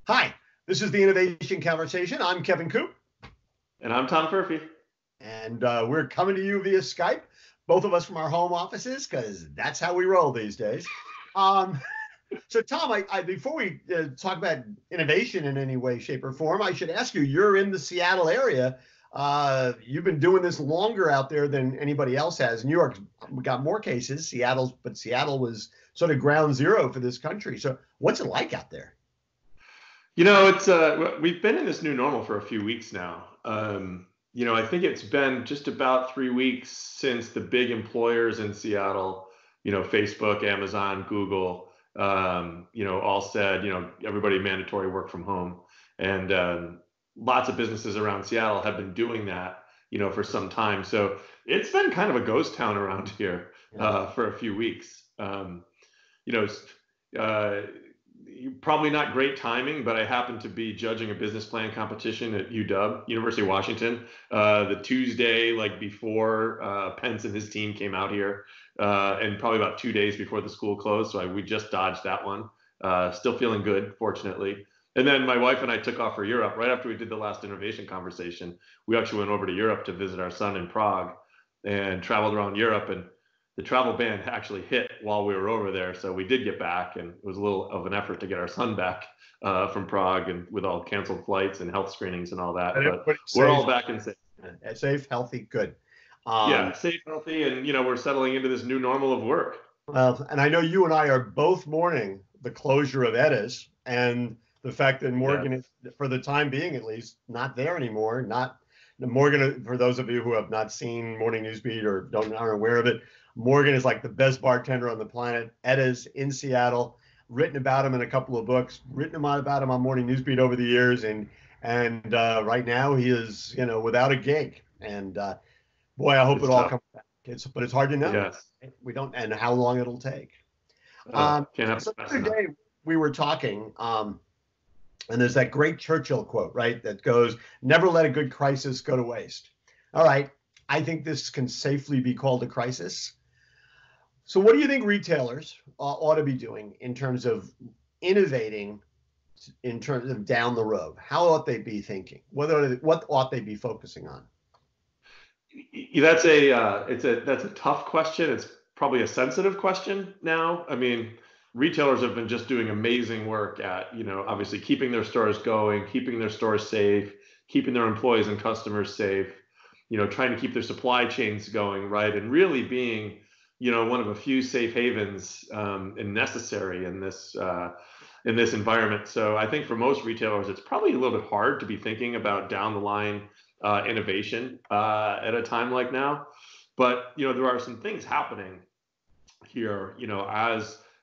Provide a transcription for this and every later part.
Hi, this is the Innovation Conversation. I'm Kevin Coupe, And I'm Tom Furphy. and we're coming to you via Skype, both of us from our home offices, because that's how we roll these days. Um, so, Tom, before we talk about innovation in any way, shape, or form, I should ask you, you're in the Seattle area. You've been doing this longer out there than anybody else has. New York's got more cases, but Seattle was sort of ground zero for this country. So, what's it like out there? It's we've been in this new normal for a few weeks now. I think it's been just about 3 weeks since the big employers in Seattle, Facebook, Amazon, Google, all said, everybody mandatory work from home, and lots of businesses around Seattle have been doing that, for some time. So it's been kind of a ghost town around here for a few weeks. You know, uh, Probably not great timing, but I happened to be judging a business plan competition at UW, University of Washington, the Tuesday like before Pence and his team came out here, and probably about 2 days before the school closed. So we just dodged that one. Still feeling good, fortunately. And then my wife and I took off for Europe right after we did the last innovation conversation. We actually went over to Europe to visit our son in Prague and traveled around Europe, and the travel ban actually hit while we were over there. So we did get back, and it was a little of an effort to get our son back from Prague, and with all canceled flights and health screenings and all that. But we're all back and safe. Safe, healthy, good. Yeah, safe, healthy, and we're settling into this new normal of work. Well, and I know you and I are both mourning the closure of Edis and the fact that Morgan is, for the time being at least, not there anymore. Not Morgan, for those of you who have not seen Morning Newsbeat or aren't aware of it, Morgan is like the best bartender on the planet. Edis in Seattle, written about him in a couple of books, written about him on Morning Newsbeat over the years, and right now he is without a gig. And boy, I hope it all comes back. But it's hard to know. Yes. We don't, and how long it'll take. Can't have So the other day we were talking, and there's that great Churchill quote, right? That goes, "Never let a good crisis go to waste." All right, I think this can safely be called a crisis. So, what do you think retailers ought to be doing in terms of innovating, in terms of down the road? How ought they be thinking? What ought they be focusing on? That's that's a tough question. It's probably a sensitive question now. I mean, retailers have been just doing amazing work at, obviously keeping their stores going, keeping their stores safe, keeping their employees and customers safe, trying to keep their supply chains going, right? And really being, one of a few safe havens and necessary in this environment. So I think for most retailers, it's probably a little bit hard to be thinking about down the line innovation at a time like now. But there are some things happening here,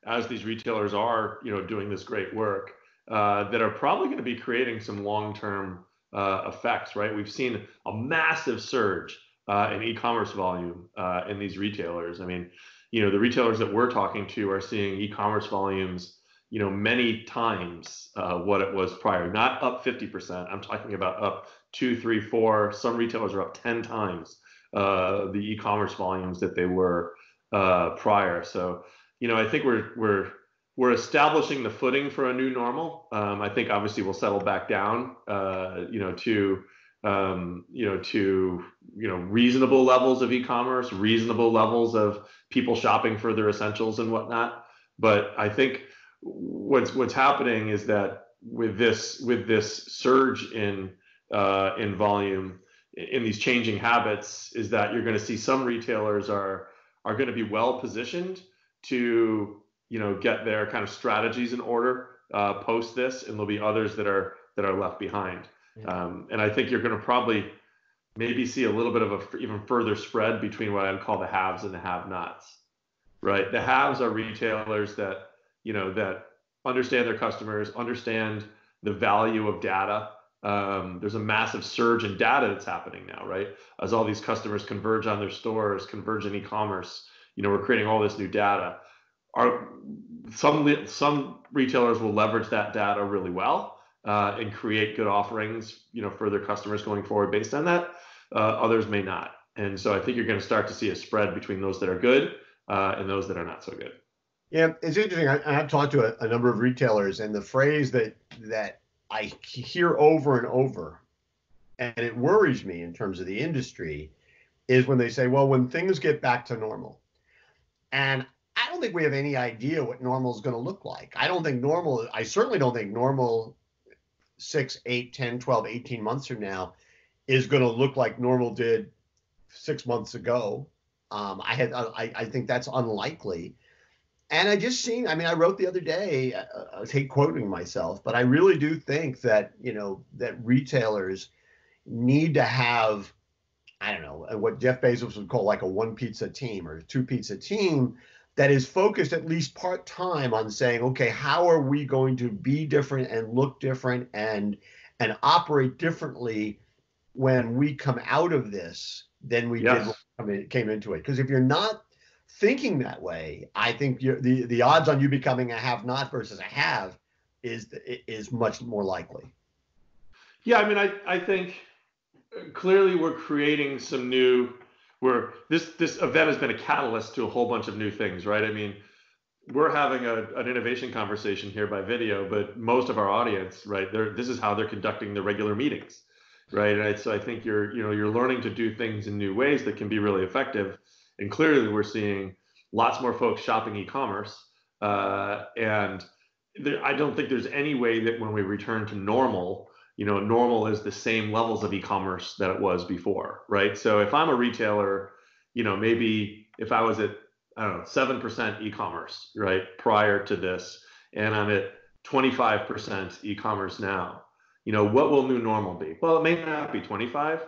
as these retailers are doing this great work that are probably going to be creating some long-term effects, right? We've seen a massive surge in e-commerce volume in these retailers. I mean, the retailers that we're talking to are seeing e-commerce volumes many times what it was prior. Not up 50%. I'm talking about up 2, 3, 4. Some retailers are up 10 times the e-commerce volumes that they were prior. So, I think we're establishing the footing for a new normal. I think obviously we'll settle back down, to reasonable levels of e-commerce, reasonable levels of people shopping for their essentials and whatnot. But I think what's happening is that with this surge in volume, in these changing habits, is that you're going to see some retailers are going to be well positioned to get their kind of strategies in order post this, and there'll be others that are left behind. And I think you're going to probably maybe see a little bit of a even further spread between what I would call the haves and the have-nots. Right, the haves are retailers that that understand their customers, understand the value of data. There's a massive surge in data that's happening now, right? As all these customers converge on their stores, converge in e-commerce, we're creating all this new data. Some retailers will leverage that data really well and create good offerings, for their customers going forward based on that. Others may not, and so I think you're going to start to see a spread between those that are good and those that are not so good. Yeah, it's interesting. I've talked to a number of retailers, and the phrase that I hear over and over, and it worries me in terms of the industry, is when they say, well, when things get back to normal. And I don't think we have any idea what normal is going to look like. I certainly don't think normal 6, 8, 10, 12, 18 months from now is going to look like normal did 6 months ago. I think that's unlikely. And I wrote the other day, I hate quoting myself, but I really do think that, that retailers need to have, I don't know, what Jeff Bezos would call like a one pizza team or a two pizza team that is focused at least part time on saying, okay, how are we going to be different and look different and operate differently when we come out of this than we did Yes. when we came into it? Because if you're not thinking that way, I think the odds on you becoming a have not versus a have is much more likely. Yeah, I mean, I think clearly we're creating some new. This event has been a catalyst to a whole bunch of new things, right? I mean, we're having an innovation conversation here by video, but most of our audience, right, this is how they're conducting the regular meetings, right? And so I think you're learning to do things in new ways that can be really effective. And clearly, we're seeing lots more folks shopping e-commerce, and I don't think there's any way that when we return to normal, normal is the same levels of e-commerce that it was before, right? So if I'm a retailer, maybe if I was at, I don't know, 7% e-commerce, right, prior to this, and I'm at 25% e-commerce now, what will new normal be? Well, it may not be 25,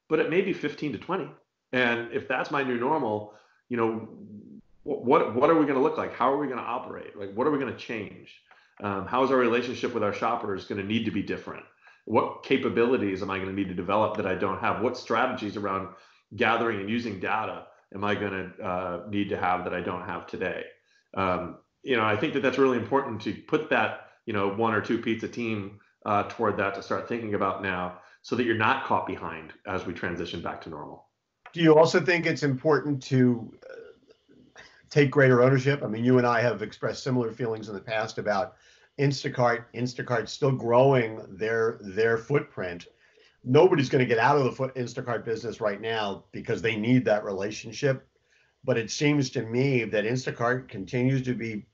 but it may be 15 to 20. And if that's my new normal, what are we going to look like? How are we going to operate? Like, what are we going to change? How is our relationship with our shoppers going to need to be different? What capabilities am I going to need to develop that I don't have? What strategies around gathering and using data am I going to need to have that I don't have today? I think that's really important to put that, one or two pizza team toward that to start thinking about now so that you're not caught behind as we transition back to normal. Do you also think it's important to take greater ownership? I mean, you and I have expressed similar feelings in the past about Instacart. Instacart's still growing their footprint. Nobody's going to get out of the Instacart business right now because they need that relationship. But it seems to me that Instacart continues to be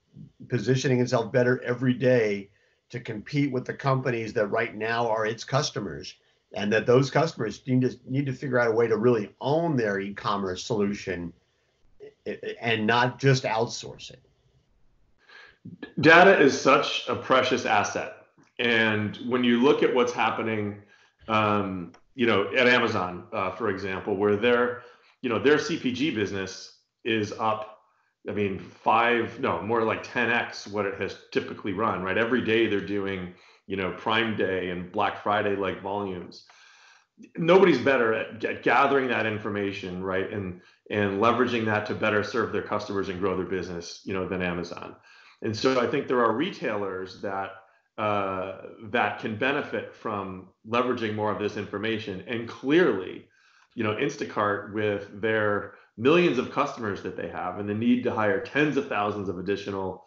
positioning itself better every day to compete with the companies that right now are its customers, and that those customers need to figure out a way to really own their e-commerce solution and not just outsource it. Data is such a precious asset. And when you look at what's happening, at Amazon, for example, where their CPG business is up, I mean, more like 10x what it has typically run, right? Every day they're doing, Prime Day and Black Friday like volumes. Nobody's better at gathering that information, right, and leveraging that to better serve their customers and grow their business, than Amazon. And so I think there are retailers that can benefit from leveraging more of this information. And clearly, Instacart, with their millions of customers that they have and the need to hire tens of thousands of additional,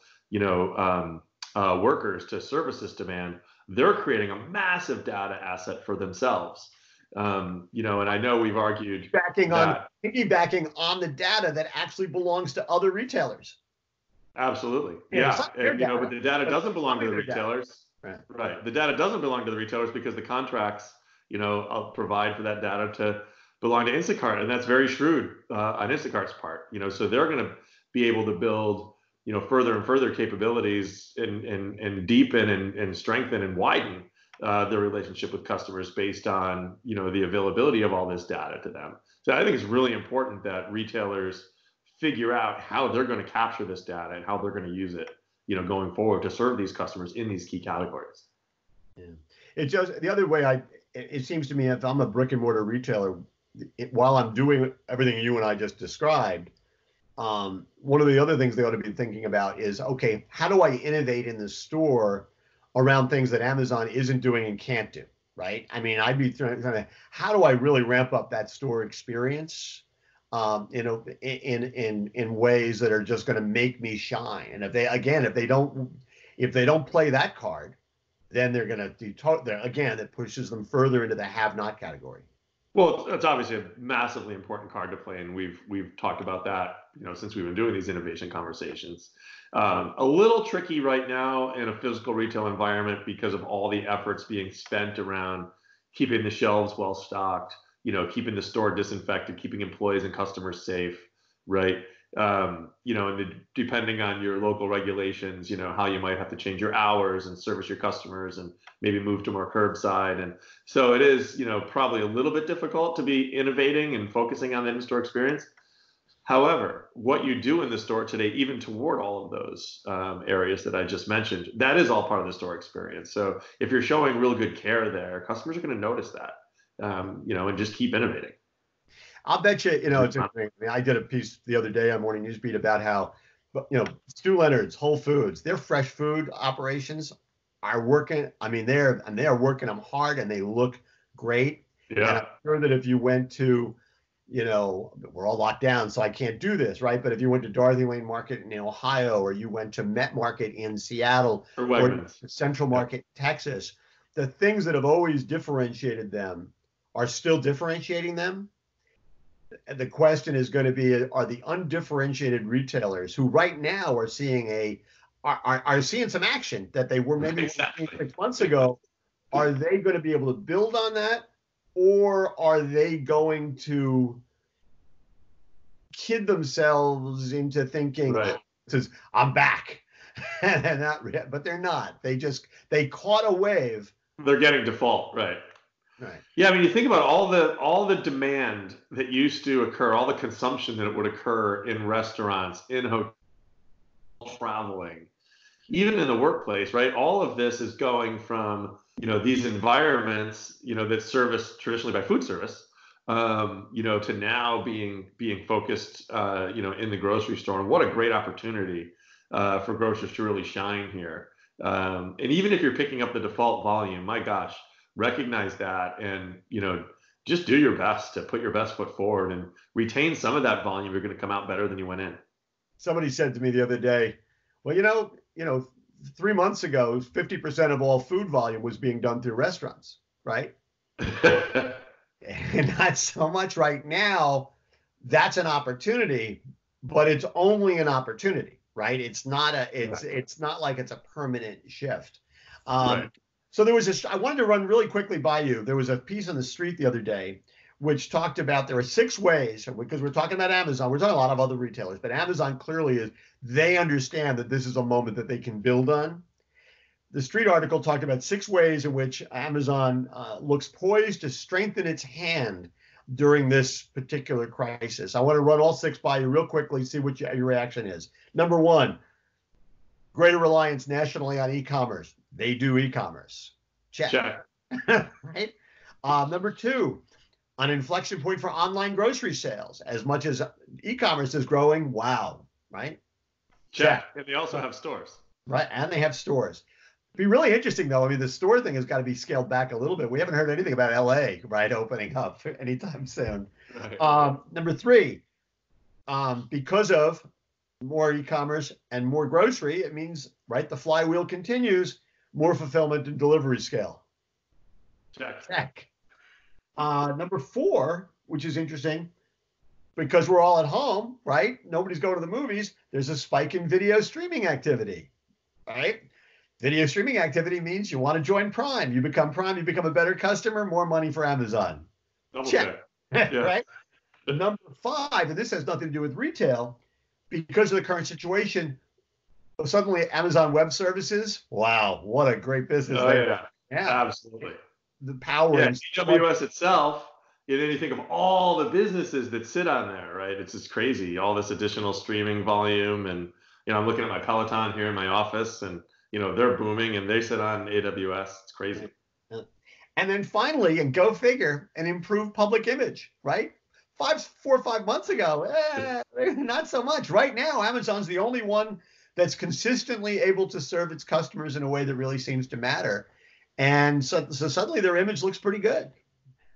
workers to service this demand, they're creating a massive data asset for themselves. And I know we've argued piggybacking on the data that actually belongs to other retailers. Absolutely. Yeah. But the data doesn't belong to the retailers. Right. The data doesn't belong to the retailers because the contracts, provide for that data to belong to Instacart. And that's very shrewd on Instacart's part. So they're going to be able to build, further and further capabilities and deepen and strengthen and widen their relationship with customers based on, the availability of all this data to them. So I think it's really important that retailers figure out how they're going to capture this data and how they're going to use it, going forward to serve these customers in these key categories. Yeah. It just, the other way it seems to me, if I'm a brick and mortar retailer, while I'm doing everything you and I just described, one of the other things they ought to be thinking about is, okay, how do I innovate in the store around things that Amazon isn't doing and can't do, right? I mean, I'd be trying to, how do I really ramp up that store experience, in ways that are just going to make me shine? And if they don't play that card, then they're going to do again. It pushes them further into the have-not category. Well, it's obviously a massively important card to play, and we've talked about that, since we've been doing these innovation conversations. A little tricky right now in a physical retail environment because of all the efforts being spent around keeping the shelves well stocked, keeping the store disinfected, keeping employees and customers safe, right? And depending on your local regulations, how you might have to change your hours and service your customers and maybe move to more curbside. And so it is, probably a little bit difficult to be innovating and focusing on the in-store experience. However, what you do in the store today, even toward all of those areas that I just mentioned, that is all part of the store experience. So if you're showing real good care there, customers are going to notice that, and just keep innovating. I'll bet you, it's interesting. I mean, I did a piece the other day on Morning Newsbeat about how, Stu Leonard's, Whole Foods, their fresh food operations are working. I mean, they are working them hard, and they look great. Yeah. And I'm sure that if you went to, we're all locked down, so I can't do this, right? But if you went to Dorothy Lane Market in Ohio, or you went to Met Market in Seattle, or Central Market in Texas, the things that have always differentiated them are still differentiating them. The question is going to be, are the undifferentiated retailers who right now are seeing are seeing some action that they were maybe 6 months ago, are they going to be able to build on that, or are they going to kid themselves into thinking, right, I'm back? And but they're not. They caught a wave. They're getting default, right? Right. Yeah, I mean, you think about all the demand that used to occur, all the consumption that would occur in restaurants, in hotels, traveling, even in the workplace, right? All of this is going from, these environments, that service traditionally by food service, to now being focused, in the grocery store. And what a great opportunity for grocers to really shine here. And even if you're picking up the default volume, my gosh, recognize that, and just do your best to put your best foot forward and retain some of that volume. You're going to come out better than you went in. Somebody said to me the other day, well, 3 months ago, 50% of all food volume was being done through restaurants, right? And not so much right now. That's an opportunity, but it's only an opportunity, right? It's not like it's a permanent shift. Right. So I wanted to run really quickly by you. There was a piece on the street the other day which talked about there are 6 ways, because we're talking about Amazon. We're talking a lot of other retailers, but Amazon clearly they understand that this is a moment that they can build on. The street article talked about 6 ways in which Amazon looks poised to strengthen its hand during this particular crisis. I want to run all 6 by you real quickly, see what your reaction is. Number 1, greater reliance nationally on e-commerce. They do e-commerce. Check. Right? Number 2, an inflection point for online grocery sales. As much as e-commerce is growing, wow, right? Check. And they also have stores. Right, and they have stores. It'd be really interesting, though. I mean, the store thing has got to be scaled back a little bit. We haven't heard anything about LA, right, opening up anytime soon. Right. Number 3, because of more e-commerce and more grocery, it means, right, the flywheel continues, more fulfillment and delivery scale. Check. Number 4, which is interesting, because we're all at home, right? Nobody's going to the movies. There's a spike in video streaming activity, right? Video streaming activity means you want to join Prime. You become Prime, you become a better customer, more money for Amazon. Check. Yeah. Right? Number 5, and this has nothing to do with retail, because of the current situation, suddenly Amazon Web Services, wow, what a great business. Yeah, absolutely. The power. Yeah, AWS itself, and then you think of all the businesses that sit on there, right? It's just crazy, all this additional streaming volume. And, I'm looking at my Peloton here in my office, and, they're booming, and they sit on AWS. It's crazy. And then finally, and go figure, an improved public image, right? 4 or 5 months ago, not so much. Right now, Amazon's the only one that's consistently able to serve its customers in a way that really seems to matter. And so suddenly their image looks pretty good.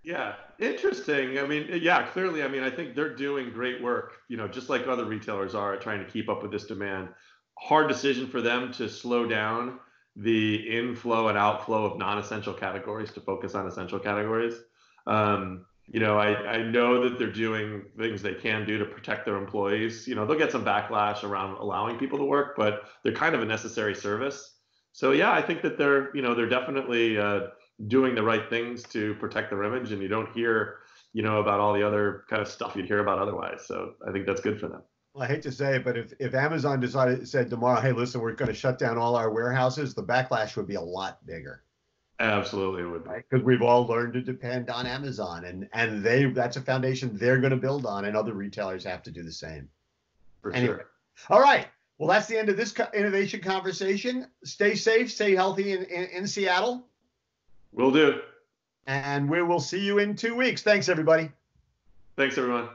Yeah, interesting. I mean, yeah, clearly, I think they're doing great work, just like other retailers are, trying to keep up with this demand. Hard decision for them to slow down the inflow and outflow of non-essential categories to focus on essential categories. I know that they're doing things they can do to protect their employees. They'll get some backlash around allowing people to work, but they're kind of a necessary service. So yeah, I think that they're definitely doing the right things to protect their image, and you don't hear, about all the other kind of stuff you'd hear about otherwise. So I think that's good for them. Well, I hate to say it, but if Amazon said tomorrow, hey, listen, we're going to shut down all our warehouses, the backlash would be a lot bigger. Absolutely, it would be. Right? Because we've all learned to depend on Amazon, and that's a foundation they're going to build on, and other retailers have to do the same. For sure. All right. Well, that's the end of this innovation conversation. Stay safe, stay healthy in Seattle. Will do. And we will see you in 2 weeks. Thanks, everybody. Thanks, everyone.